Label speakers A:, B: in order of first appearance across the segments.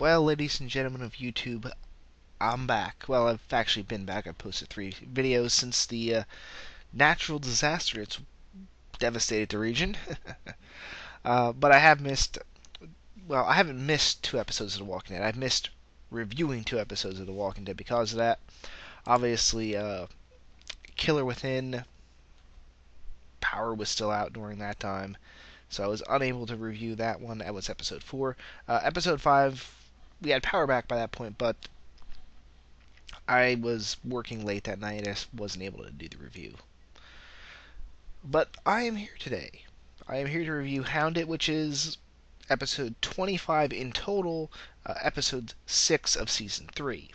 A: Well, ladies and gentlemen of YouTube, I'm back. Well, I've actually been back. I've posted 3 videos since the natural disaster that's devastated the region. But I have missed, well, I haven't missed 2 episodes of The Walking Dead. I've missed reviewing 2 episodes of The Walking Dead because of that. Obviously, Killer Within Power was still out during that time, so I was unable to review that one. That was episode 4. Episode 5, we had Power back by that point, but I was working late that night. I wasn't able to do the review. But I am here today. I am here to review Hounded, which is episode 25 in total, episode 6 of season 3.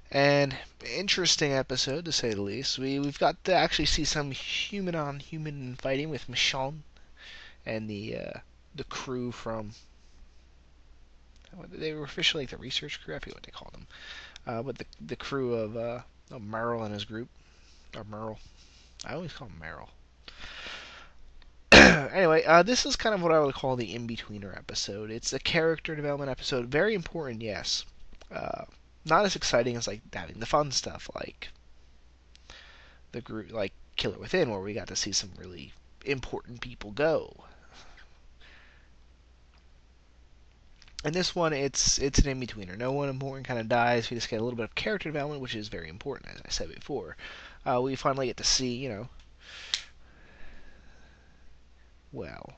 A: And interesting episode, to say the least. We've got to actually see some human-on-human fighting with Michonne and the crew from... They were officially like the research crew. I forget what they called them. But the crew of Merle and his group. Or Merle. I always call him Merle. Anyway, this is kind of what I would call the in-betweener episode. It's a character development episode. Very important, yes. Not as exciting as like having the fun stuff like the group, like Killer Within, where we got to see some really important people go. In this one, it's an in-betweener. No one important kind of dies. We just get a little bit of character development, which is very important, as I said before. We finally get to see, well,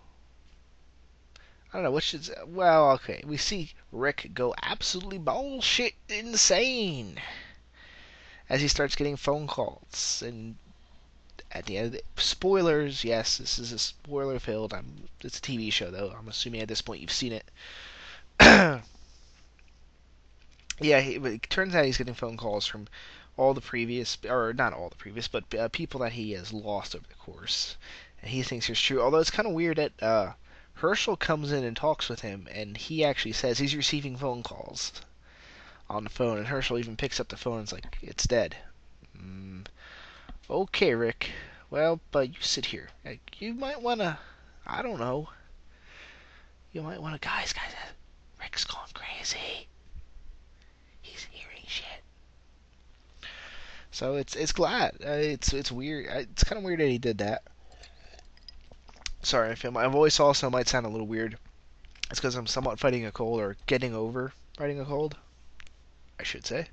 A: I don't know, which is, well, okay. We see Rick go absolutely bullshit insane as he starts getting phone calls. And at the end of the, spoilers, yes, this is a spoiler-filled, it's a TV show, though. I'm assuming at this point you've seen it. Yeah, it turns out he's getting phone calls from all the previous, or not all the previous, but people that he has lost over the course. And he thinks it's true. Although it's kind of weird that Herschel comes in and talks with him, and he actually says he's receiving phone calls on the phone, and Herschel even picks up the phone and is like, it's dead. Okay, Rick. Well, but you sit here. You might want to, I don't know. You might want to, guys, Rick's gone crazy. He's hearing shit. So it's glad. It's weird. It's kind of weird that he did that. Sorry, I feel my voice also might sound a little weird. It's because I'm somewhat fighting a cold, or getting over fighting a cold, I should say.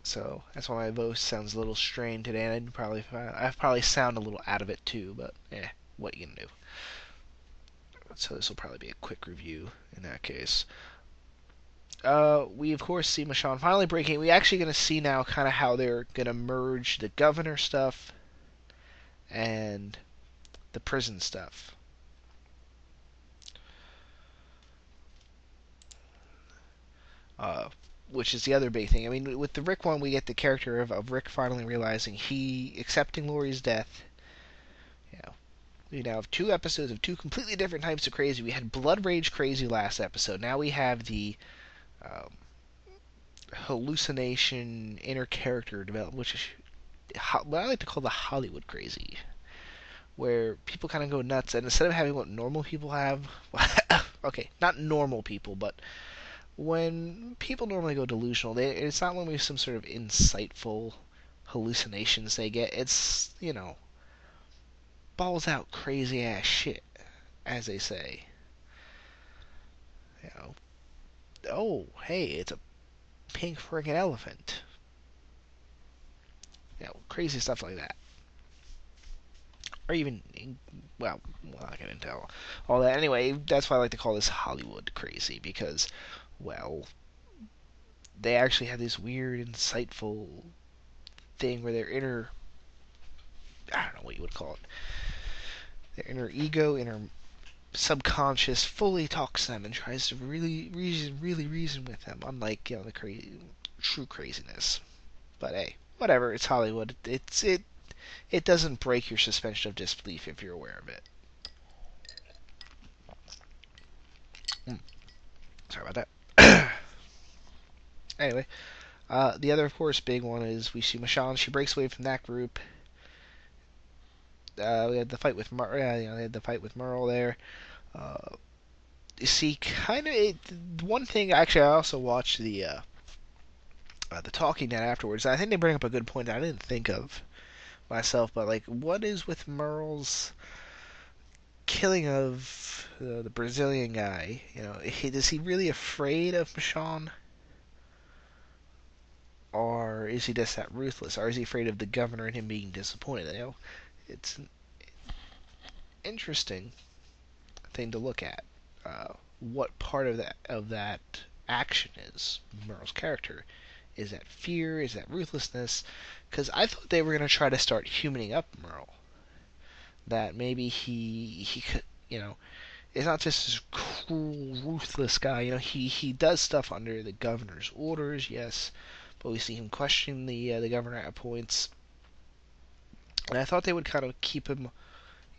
A: So that's why my voice sounds a little strained today, and I probably sound a little out of it too. But what are you gonna do? So this will probably be a quick review in that case. We of course see Michonne finally breaking. We actually gonna see now kind of how they're gonna merge the governor stuff and the prison stuff. Which is the other big thing. I mean, with the Rick one, we get the character of Rick finally realizing he accepting Lori's death. We now have 2 episodes of 2 completely different types of crazy. We had Blood Rage crazy last episode. Now we have the hallucination inner character development, which is what I like to call the Hollywood crazy, where people kind of go nuts, and instead of having what normal people have, okay, not normal people, but when people normally go delusional, it's not normally some sort of insightful hallucinations they get. It's, balls out crazy ass shit, as they say. Oh, hey, it's a pink friggin' elephant. Crazy stuff like that. Or even, well, I'm not gonna tell all that. Anyway, that's why I like to call this Hollywood crazy, because, well, they actually have this weird, insightful thing where their inner, I don't know what you would call it, their inner ego, inner subconscious fully talks to them and tries to really reason with them, unlike, the true craziness. But hey, whatever, it's Hollywood. It doesn't break your suspension of disbelief if you're aware of it. Sorry about that. Anyway, the other, of course, big one is we see Michonne. She breaks away from that group. We had the fight with Merle there. You see, kind of one thing. Actually, I also watched the Talking Dead afterwards. I think they bring up a good point that I didn't think of myself. But like, what is with Merle's killing of the Brazilian guy? You know, is he really afraid of Michonne? Or is he just that ruthless? Or is he afraid of the governor and him being disappointed? You know, it's an interesting thing to look at. What part of that action is Merle's character? Is that fear? Is that ruthlessness? Because I thought they were going to try to start humaning up Merle. That maybe he could, you know, it's not just this cruel, ruthless guy. You know, he does stuff under the governor's orders, yes, but we see him questioning the governor at points. And I thought they would kind of keep him,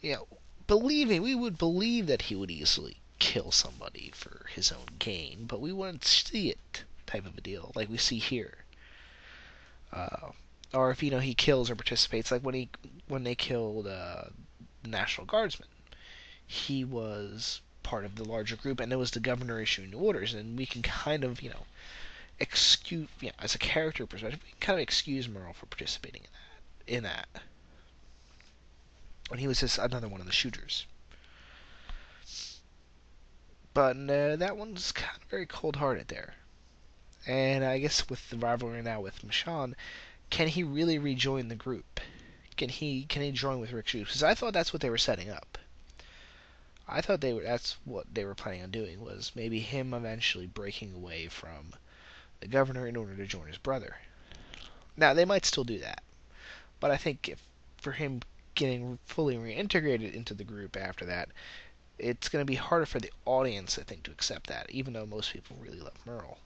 A: you know, we would believe that he would easily kill somebody for his own gain, but we wouldn't see it type of a deal like we see here. Uh, or if he kills or participates, like when they killed the National Guardsman, he was part of the larger group, and it was the governor issuing the orders, and we can kind of excuse, as a character perspective, we can kind of excuse Merle for participating in that. And he was just another one of the shooters. But that one's kind of very cold-hearted there. And I guess with the rivalry now with Michonne, can he really rejoin the group? Can he join with Rick Shoes? Because I thought that's what they were setting up. I thought that's what they were planning on doing, was maybe him eventually breaking away from the governor in order to join his brother. Now, they might still do that. But I think for him getting fully reintegrated into the group after that, it's going to be harder for the audience, I think, to accept that, even though most people really love Merle.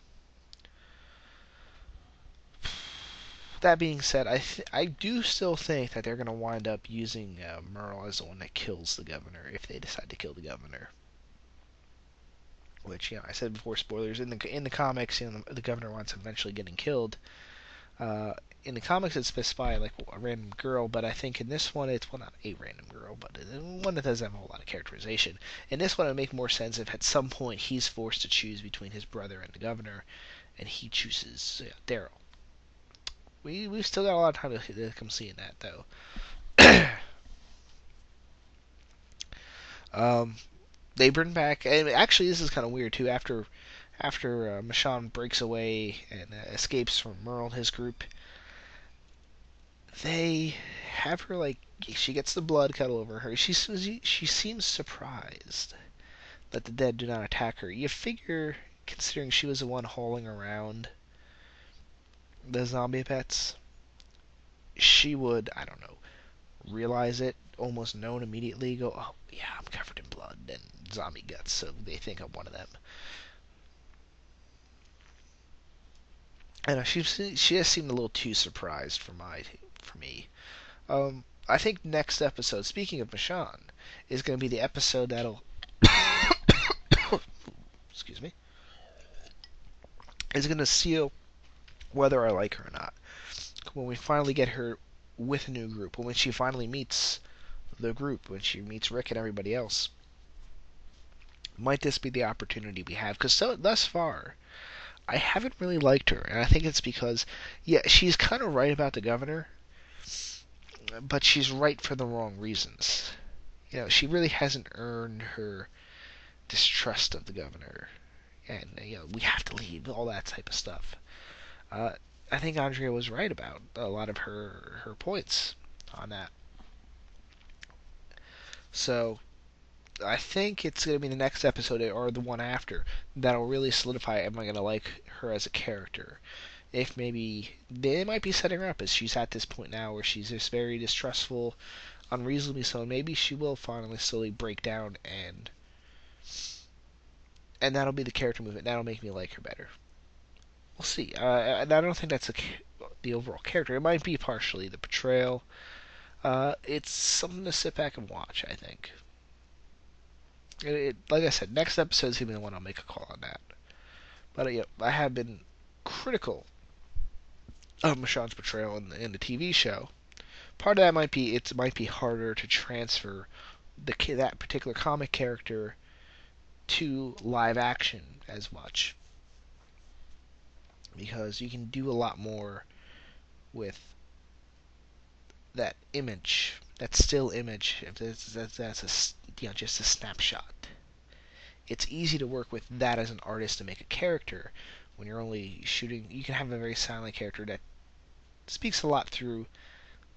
A: That being said, I do still think that they're going to wind up using Merle as the one that kills the governor, if they decide to kill the governor. Which, I said before, spoilers, in the comics, the governor winds up eventually getting killed. In the comics, it's specified like a random girl, but I think in this one, it's, well, not a random girl, but one that doesn't have a whole lot of characterization. In this one, it would make more sense if at some point he's forced to choose between his brother and the governor, and he chooses Daryl. We've still got a lot of time to come seeing that, though. They bring back, and actually this is kind of weird too. After Michonne breaks away and escapes from Merle and his group, they have her she gets the blood cut all over her. She seems surprised that the dead do not attack her. You figure, considering she was the one hauling around the zombie pets, she would, I don't know, realize it, almost known immediately, go, oh yeah, I'm covered in blood and zombie guts, so they think I'm one of them. And she just seemed a little too surprised for me. I think next episode, speaking of Michonne, is going to be the episode that'll excuse me, is going to seal whether I like her or not. When we finally get her with a new group, when she finally meets the group, when she meets Rick and everybody else, might this be the opportunity we have? Because thus far, I haven't really liked her, and I think it's because, yeah, she's kind of right about the governor, but she's right for the wrong reasons. She really hasn't earned her distrust of the governor, and we have to leave, all that type of stuff. I think Andrea was right about a lot of her points on that. So I think it's going to be the next episode or the one after that'll really solidify, am I going to like her as a character? If maybe they might be setting her up as she's at this point now where she's just very distrustful, unreasonably so, and maybe she will finally slowly break down, and that'll be the character movement. That'll make me like her better. We'll see. And I don't think that's the overall character. It might be partially the portrayal. It's something to sit back and watch, I think. Like I said, next episode is going to be the one I'll make a call on that. But I have been critical of Michonne's portrayal in the TV show. Part of that might be harder to transfer that particular comic character to live action as much, because you can do a lot more with that image, that still image. If that's just a snapshot. It's easy to work with that as an artist to make a character. When you're only shooting, you can have a very silent character that speaks a lot through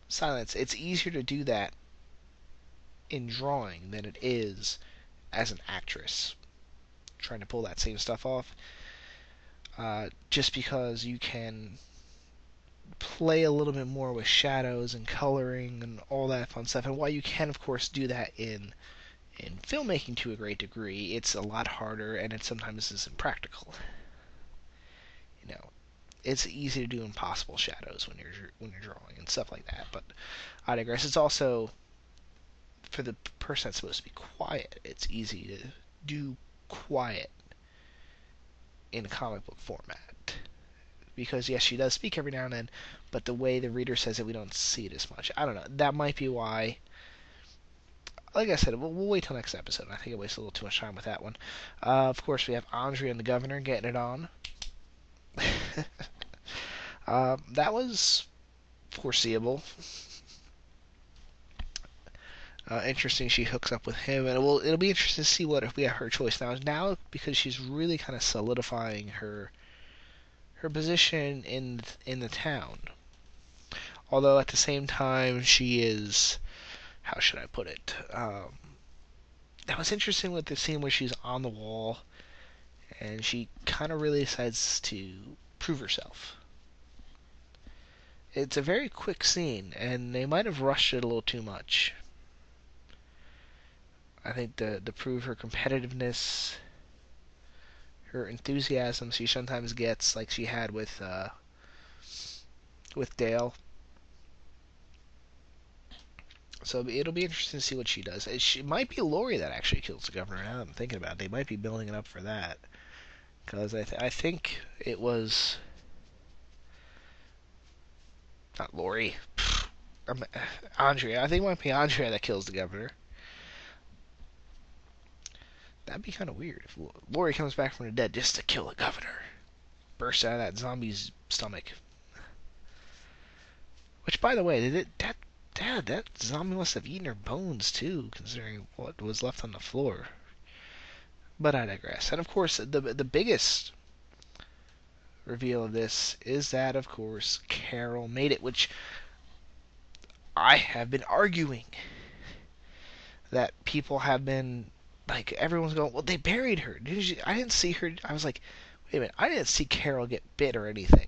A: silence. It's easier to do that in drawing than it is as an actress trying to pull that same stuff off. Just because you can play a little bit more with shadows and coloring and all that fun stuff. And while you can, of course, do that in filmmaking to a great degree, it's a lot harder, and it sometimes isn't practical. You know, it's easy to do impossible shadows when you're drawing and stuff like that. But I digress. It's also, for the person that's supposed to be quiet, it's easy to do quiet in a comic book format. Because, yes, she does speak every now and then, but the way the reader says it, we don't see it as much. I don't know. That might be why. Like I said, we'll wait till next episode. I think I wasted a little too much time with that one. Of course, we have Andre and the Governor getting it on. That was foreseeable. Interesting, she hooks up with him, and it'll be interesting to see what if we have her choice now because she's really kind of solidifying her position in the town. Although at the same time, she is, how should I put it? That was interesting with the scene where she's on the wall, and she kind of really decides to prove herself. It's a very quick scene, and they might have rushed it a little too much. I think to prove her competitiveness, her enthusiasm she sometimes gets, like she had with Dale. So it'll be interesting to see what she does. It might be Lori that actually kills the governor. Now that I'm thinking about it, they might be building it up for that, because I think it was not Lori. Andrea. I think it might be Andrea that kills the governor. That'd be kind of weird if Lori comes back from the dead just to kill the governor. Burst out of that zombie's stomach. Which, by the way, that zombie must have eaten her bones too, considering what was left on the floor. But I digress. And of course, the biggest reveal of this is that, of course, Carol made it, which I have been arguing that people have been, like, everyone's going, well, they buried her. I didn't see her. I was like, wait a minute, I didn't see Carol get bit or anything.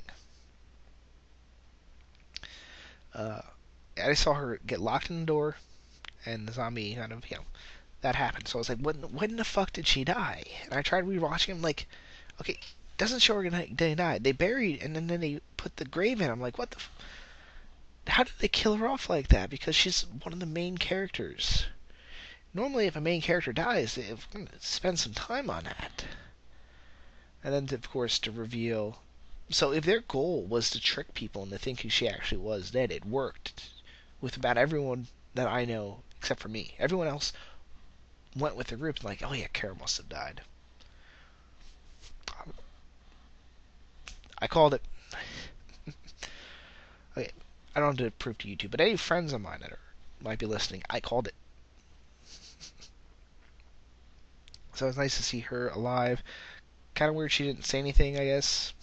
A: I saw her get locked in the door, and the zombie kind of, that happened. So I was like, when the fuck did she die? And I tried rewatching him, like, okay, doesn't show her they died. They buried, and then they put the grave in. I'm like, what the how did they kill her off like that? Because she's one of the main characters. Normally, if a main character dies, they spend some time on that. And then, of course, to reveal. So if their goal was to trick people into thinking she actually was dead, it worked. With about everyone that I know, except for me. Everyone else went with the group and like, oh yeah, Carol must have died. I called it. Okay, I don't have to prove to you two, but any friends of mine that might be listening, I called it. So it was nice to see her alive. Kind of weird she didn't say anything, I guess.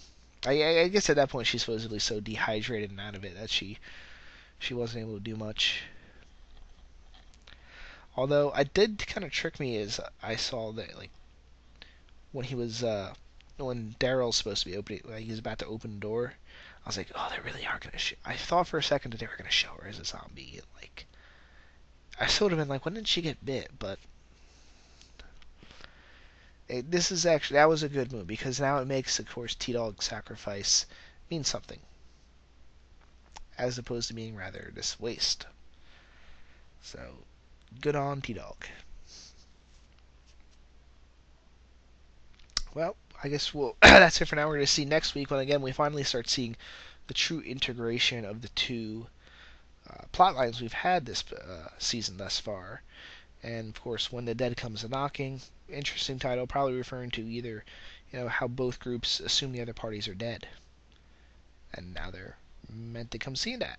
A: I guess at that point she's supposedly so dehydrated and out of it that she wasn't able to do much. Although I did kind of trick me is I saw that, like, when he was when Daryl's supposed to be opening, like, he's about to open the door, I was like, oh, they really are gonna show. I thought for a second that they were gonna show her as a zombie, and like, I sort of been like, when did she get bit? But this is actually, that was a good move, because now it makes, of course, T-Dog's sacrifice mean something, as opposed to being rather this waste. So, good on T-Dog. Well, I guess that's it for now. We're going to see next week when, again, we finally start seeing the true integration of the two plot lines we've had this season thus far. And of course, When the Dead Comes a Knocking, interesting title, probably referring to either, how both groups assume the other parties are dead, and now they're meant to come see that.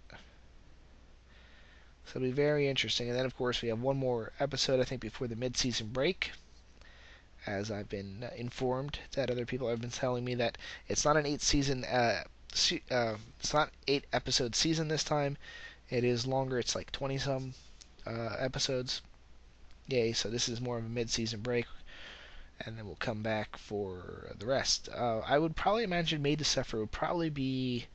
A: So it'll be very interesting. And then, of course, we have one more episode, I think, before the mid-season break, as I've been informed that other people have been telling me that it's not an 8-season, it's not 8-episode season this time. It is longer. It's like 20-some episodes. Yay! So this is more of a mid-season break, and then we'll come back for the rest. I would probably imagine Made to Suffer would probably be.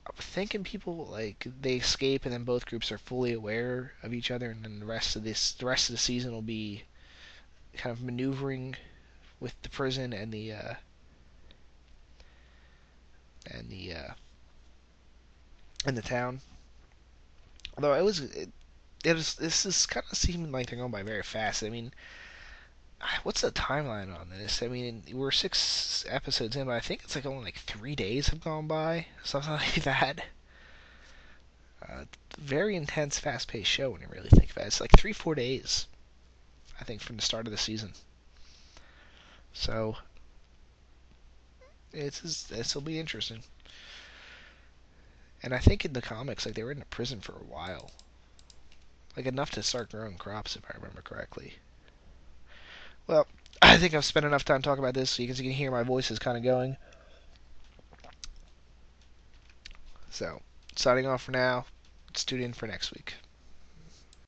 A: I'm thinking people like they escape, and then both groups are fully aware of each other, and then the rest of the season will be kind of maneuvering with the prison and the and the town. Although this is kind of seeming like they're going by very fast. I mean, what's the timeline on this? I mean, we're 6 episodes in, but I think it's like only like 3 days have gone by, something like that. Very intense, fast-paced show when you really think about it. It's like 3-4 days, I think, from the start of the season. So this will be interesting. And I think in the comics, like they were in a prison for a while, like enough to start growing crops, if I remember correctly. Well, I think I've spent enough time talking about this, so you can hear my voice is kind of going. So, signing off for now. Let's tune in for next week.